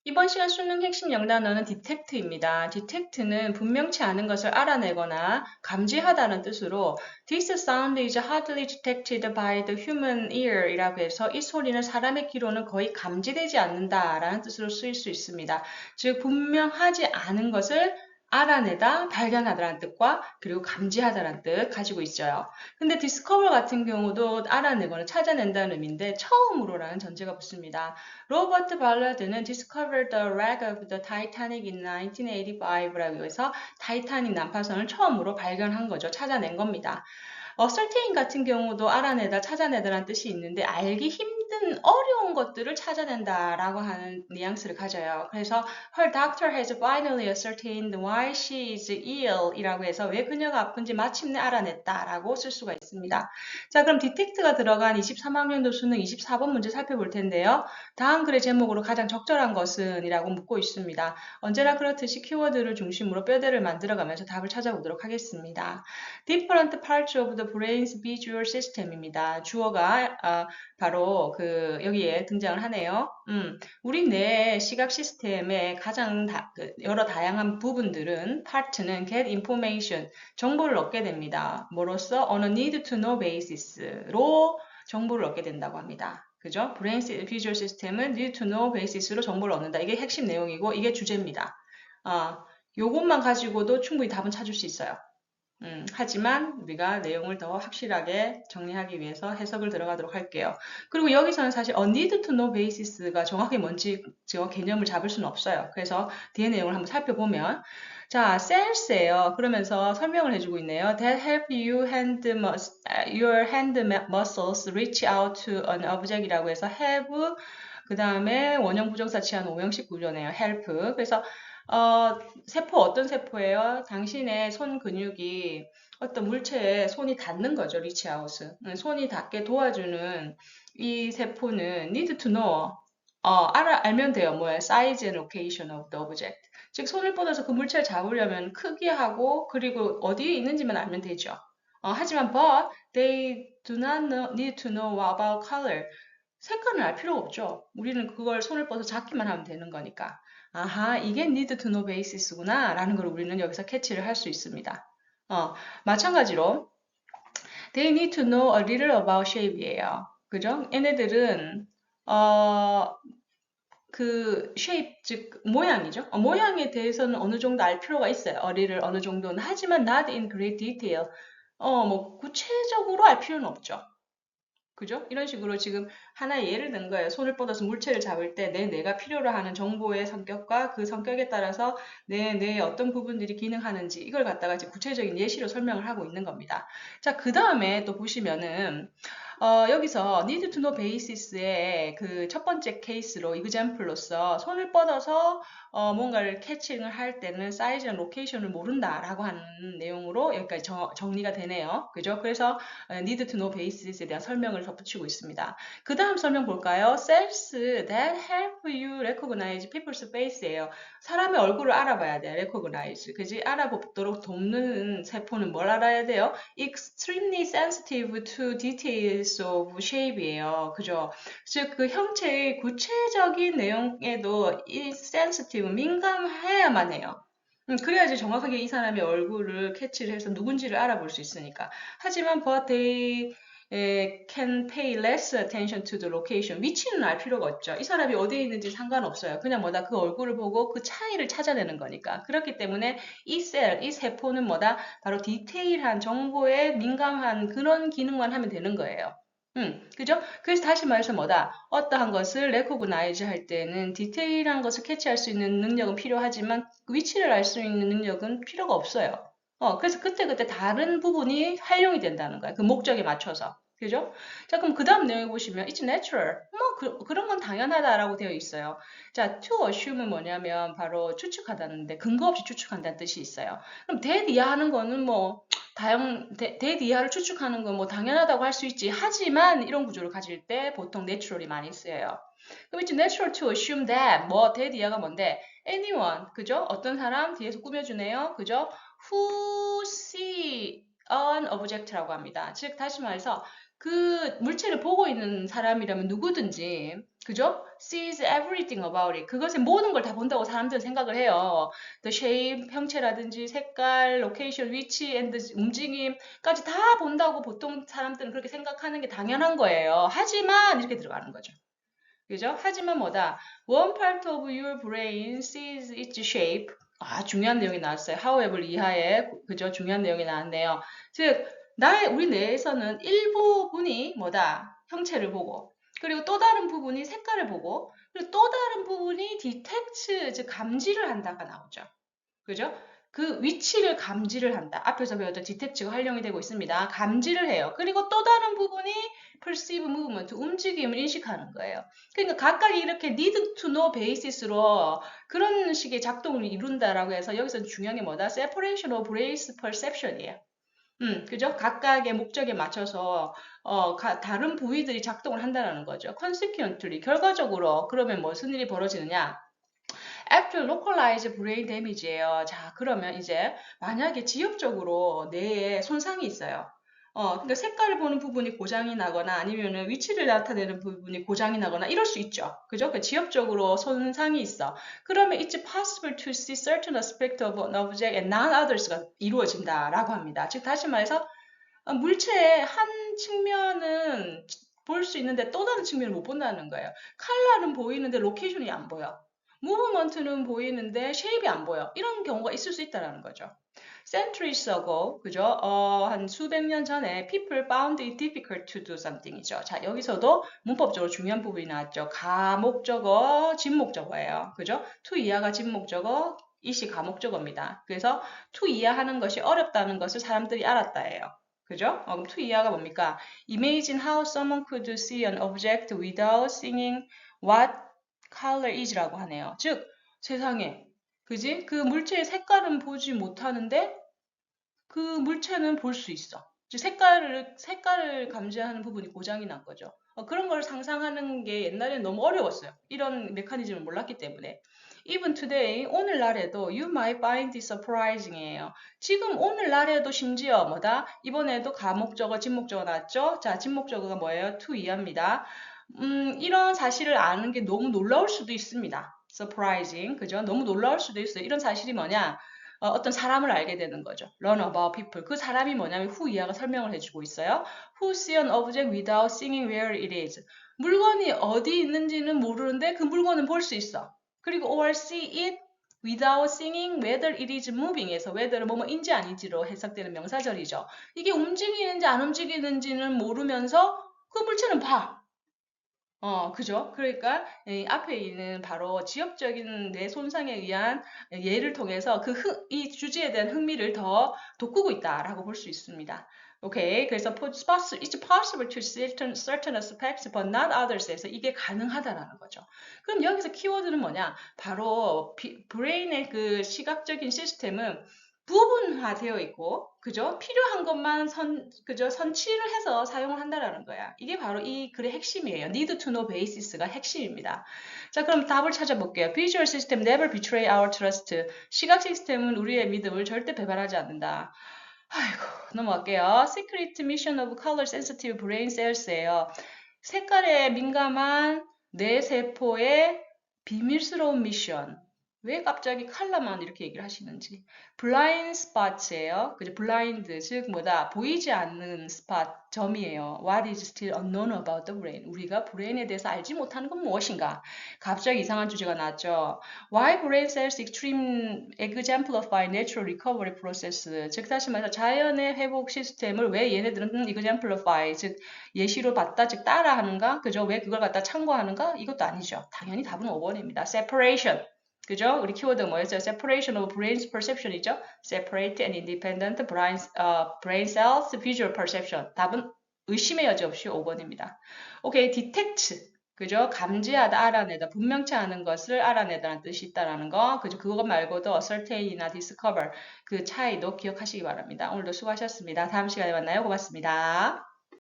이번 시간 수능 핵심 영단어는 detect입니다. detect는 분명치 않은 것을 알아내거나 감지하다는 뜻으로 This sound is hardly detected by the human ear 이라고 해서 이 소리는 사람의 귀로는 거의 감지되지 않는다라는 뜻으로 쓰일 수 있습니다. 즉 분명하지 않은 것을 알아내다, 발견하다라는 뜻과 그리고 감지하다라는 뜻 가지고 있어요. 근데 discover 같은 경우도 알아내거나 찾아낸다는 의미인데 처음으로라는 전제가 붙습니다. 로버트 발라드는 discovered the wreck of the Titanic in 1985라고 해서 타이타닉 난파선을 처음으로 발견한 거죠. 찾아낸 겁니다. certain 같은 경우도 알아내다, 찾아내다라는 뜻이 있는데 알기 힘든 어려운 것들을 찾아낸다라고 하는 뉘앙스를 가져요. 그래서 her doctor has finally ascertained why she is ill 이라고 해서 왜 그녀가 아픈지 마침내 알아냈다라고 쓸 수가 있습니다. 자, 그럼 detect가 들어간 23학년도 수능 24번 문제 살펴볼 텐데요. 다음 글의 제목으로 가장 적절한 것은 이라고 묻고 있습니다. 언제나 그렇듯이 키워드를 중심으로 뼈대를 만들어가면서 답을 찾아보도록 하겠습니다. Different parts of the brain's visual system입니다. 주어가 바로 여기에 등장을 하네요. 우리 뇌 시각 시스템의 가장 여러 다양한 부분들은 part는 get information, 정보를 얻게 됩니다. 뭐로써 on a need to know basis로 정보를 얻게 된다고 합니다. 그죠? 브레인 비주얼 시스템은 need to know basis로 정보를 얻는다. 이게 핵심 내용이고 이게 주제입니다. 요것만 가지고도 충분히 답은 찾을 수 있어요. 하지만 우리가 내용을 더 확실하게 정리하기 위해서 해석을 들어가도록 할게요. 그리고 여기서는 사실 a need to know basis가 정확히 뭔지 저 개념을 잡을 수는 없어요. 그래서 뒤에 내용을 한번 살펴보면 자, sens예요. 그러면서 설명을 해주고 있네요. That help you your hand muscles reach out to an object이라고 해서 have 그 다음에 원형 부정사 취한 오형식 구조네요. help. 그래서 세포 어떤 세포예요? 당신의 손 근육이 어떤 물체에 손이 닿는 거죠. 리치아웃은. 손이 닿게 도와주는 이 세포는 need to know. 알면 돼요. 뭐야? size and location of the object. 즉, 손을 뻗어서 그 물체를 잡으려면 크기하고 그리고 어디에 있는지만 알면 되죠. 하지만 but they do not need to know about color. 색깔은 알 필요가 없죠. 우리는 그걸 손을 뻗어서 잡기만 하면 되는 거니까. 아하, 이게 need to know basis구나 라는 걸 우리는 여기서 캐치를 할 수 있습니다. 마찬가지로 they need to know a little about shape이에요. 그죠? 얘네들은 그 shape, 즉 모양이죠. 모양에 대해서는 어느 정도 알 필요가 있어요. 어리를 어느 정도는. 하지만 not in great detail. 뭐 구체적으로 알 필요는 없죠. 그죠? 이런 식으로 지금 하나의 예를 든 거예요. 손을 뻗어서 물체를 잡을 때 내 뇌가 필요로 하는 정보의 성격과 그 성격에 따라서 내 뇌의 어떤 부분들이 기능하는지 이걸 갖다가 지금 구체적인 예시로 설명을 하고 있는 겁니다. 자, 그 다음에 또 보시면은 여기서 need to know basis의 그 첫 번째 케이스로 example로서 손을 뻗어서 뭔가를 캐칭을 할 때는 사이즈나 로케이션을 모른다라고 하는 내용으로 여기까지 정리가 되네요. 그죠? 그래서 need to know basis에 대한 설명을 덧붙이고 있습니다. 그 다음 설명 볼까요? cells that help you recognize people's face예요. 사람의 얼굴을 알아봐야 돼요. recognize. 그지? 알아보도록 돕는 세포는 뭘 알아야 돼요? extremely sensitive to details of shape이에요. 그죠? 즉, 그 형체의 구체적인 내용에도 이 sensitive, 민감해야만 해요. 그래야지 정확하게 이 사람의 얼굴을 캐치를 해서 누군지를 알아볼 수 있으니까. 하지만 but they can pay less attention to the location. 위치는 알 필요가 없죠. 이 사람이 어디에 있는지 상관없어요. 그냥 뭐다 그 얼굴을 보고 그 차이를 찾아내는 거니까. 그렇기 때문에 이 셀, 이 세포는 뭐다? 바로 디테일한 정보에 민감한 그런 기능만 하면 되는 거예요. 그죠? 그래서 다시 말해서 뭐다? 어떠한 것을 recognize 할 때는 디테일한 것을 캐치할 수 있는 능력은 필요하지만 그 위치를 알 수 있는 능력은 필요가 없어요. 그래서 그때그때 다른 부분이 활용이 된다는 거야. 그 목적에 맞춰서. 그죠? 자, 그럼 그 다음 내용에 보시면 it's natural. 뭐 그런 건 당연하다라고 되어 있어요. 자, to assume은 뭐냐면 바로 추측하다는데 근거 없이 추측한다는 뜻이 있어요. 그럼 that 이하하는 거는 뭐 that 이하를 추측하는 건 뭐 당연하다고 할 수 있지. 하지만 이런 구조를 가질 때 보통 natural이 많이 쓰여요. 그럼 it's natural to assume that 뭐 that 이하가 뭔데? anyone, 그죠? 어떤 사람 뒤에서 꾸며주네요. 그죠? who see an object라고 합니다. 즉 다시 말해서 그 물체를 보고 있는 사람이라면 누구든지 그죠? sees everything about it. 그것의 모든 걸 다 본다고 사람들은 생각을 해요. the shape, 형체라든지 색깔, location, 위치, and 움직임까지 다 본다고 보통 사람들은 그렇게 생각하는 게 당연한 거예요. 하지만 이렇게 들어가는 거죠. 그죠? 하지만 뭐다? One part of your brain sees its shape. 아, 중요한 내용이 나왔어요. However 이하에 그죠? 중요한 내용이 나왔네요. 즉, 우리 뇌에서는 일부분이 뭐다? 형체를 보고, 그리고 또 다른 부분이 색깔을 보고, 그리고 또 다른 부분이 detect, 즉 감지를 한다가 나오죠. 그죠? 그 위치를 감지를 한다. 앞에서 배웠던 디텍트가 활용이 되고 있습니다. 감지를 해요. 그리고 또 다른 부분이 perceive movement, 움직임을 인식하는 거예요. 그러니까 각각 이렇게 need to know basis로 그런 식의 작동을 이룬다라고 해서 여기서 중요한 게 뭐다? separation of brain's perception이에요. 그죠? 각각의 목적에 맞춰서 다른 부위들이 작동을 한다는 거죠. consequently, 결과적으로 그러면 무슨 일이 벌어지느냐? After localized brain damage예요. 자, 그러면 이제 만약에 지역적으로 뇌에 손상이 있어요. 그러니까 색깔을 보는 부분이 고장이 나거나 아니면은 위치를 나타내는 부분이 고장이 나거나 이럴 수 있죠. 그죠? 그 지역적으로 손상이 있어. 그러면 it's possible to see certain aspect of an object and not others가 이루어진다라고 합니다. 즉 다시 말해서 물체의 한 측면은 볼 수 있는데 또 다른 측면을 못 본다는 거예요. 컬러는 보이는데 로케이션이 안 보여. 무브먼트는 보이는데 쉐입이 안 보여. 이런 경우가 있을 수 있다는 거죠. Centuries ago, 그죠? 한 수백 년 전에 people found it difficult to do something이죠. 자, 여기서도 문법적으로 중요한 부분이 나왔죠. 가목적어, 진목적어예요. 그죠? to 이하가 진목적어, it이 가목적어입니다. 그래서 to 이하하는 것이 어렵다는 것을 사람들이 알았다예요. 그죠? 그럼 to 이하가 뭡니까? Imagine how someone could see an object without seeing what color is라고 하네요. 즉, 세상에, 그지? 그 물체의 색깔은 보지 못하는데 그 물체는 볼 수 있어. 즉, 색깔을 감지하는 부분이 고장이 난 거죠. 그런 걸 상상하는 게 옛날에는 너무 어려웠어요. 이런 메커니즘을 몰랐기 때문에. Even today, 오늘날에도 you might find it surprising이에요. 지금 오늘날에도 심지어 뭐다? 이번에도 가목적어, 진목적어 나왔죠? 자, 진목적어가 뭐예요? to 이하입니다. 이런 사실을 아는 게 너무 놀라울 수도 있습니다. surprising, 그죠? 너무 놀라울 수도 있어요. 이런 사실이 뭐냐? 어떤 사람을 알게 되는 거죠. learn about people. 그 사람이 뭐냐면 who 이하가 설명을 해주고 있어요. who see an object without seeing where it is. 물건이 어디 있는지는 모르는데 그 물건은 볼 수 있어. 그리고 or see it without seeing whether it is moving에서 whether은 뭐뭐인지 아닌지로 해석되는 명사절이죠. 이게 움직이는지 안 움직이는지는 모르면서 그 물체는 봐. 그죠? 그러니까 이 앞에 있는 바로 지역적인 뇌 손상에 의한 예를 통해서 이 주제에 대한 흥미를 더 돋구고 있다라고 볼 수 있습니다. 오케이. 그래서 it's possible to certain aspects but not others에서 이게 가능하다라는 거죠. 그럼 여기서 키워드는 뭐냐? 바로 브레인의 그 시각적인 시스템은 부분화되어 있고, 그죠? 필요한 것만 그죠? 선취를 해서 사용을 한다라는 거야. 이게 바로 이 글의 핵심이에요. need to know basis가 핵심입니다. 자, 그럼 답을 찾아볼게요. visual system never betray our trust. 시각 시스템은 우리의 믿음을 절대 배반하지 않는다. 아이고, 넘어갈게요. secret mission of color sensitive brain cells예요. 색깔에 민감한 뇌세포의 비밀스러운 미션. 왜 갑자기 컬러만 이렇게 얘기를 하시는지. 블라인드 스팟이에요. 그죠? 블라인드, 즉 뭐다? 보이지 않는 스팟, 점이에요. What is still unknown about the brain? 우리가 브레인에 대해서 알지 못하는 건 무엇인가? 갑자기 이상한 주제가 나왔죠. Why brain cells extreme exemplify natural recovery process? 즉 다시 말해서 자연의 회복 시스템을 왜 얘네들은 exemplify, 즉 예시로 봤다, 즉 따라하는가? 그죠? 왜 그걸 갖다 참고하는가? 이것도 아니죠. 당연히 답은 5번입니다. separation. 그죠? 우리 키워드가 뭐였어요? separation of brain's perception이죠? separate and independent brain cells visual perception. 답은 의심의 여지 없이 5번입니다. 오케이, detect. 그죠? 감지하다, 알아내다, 분명치 않은 것을 알아내다라는 뜻이 있다라는 거. 그죠? 그것 말고도 ascertain이나 discover 그 차이도 기억하시기 바랍니다. 오늘도 수고하셨습니다. 다음 시간에 만나요. 고맙습니다.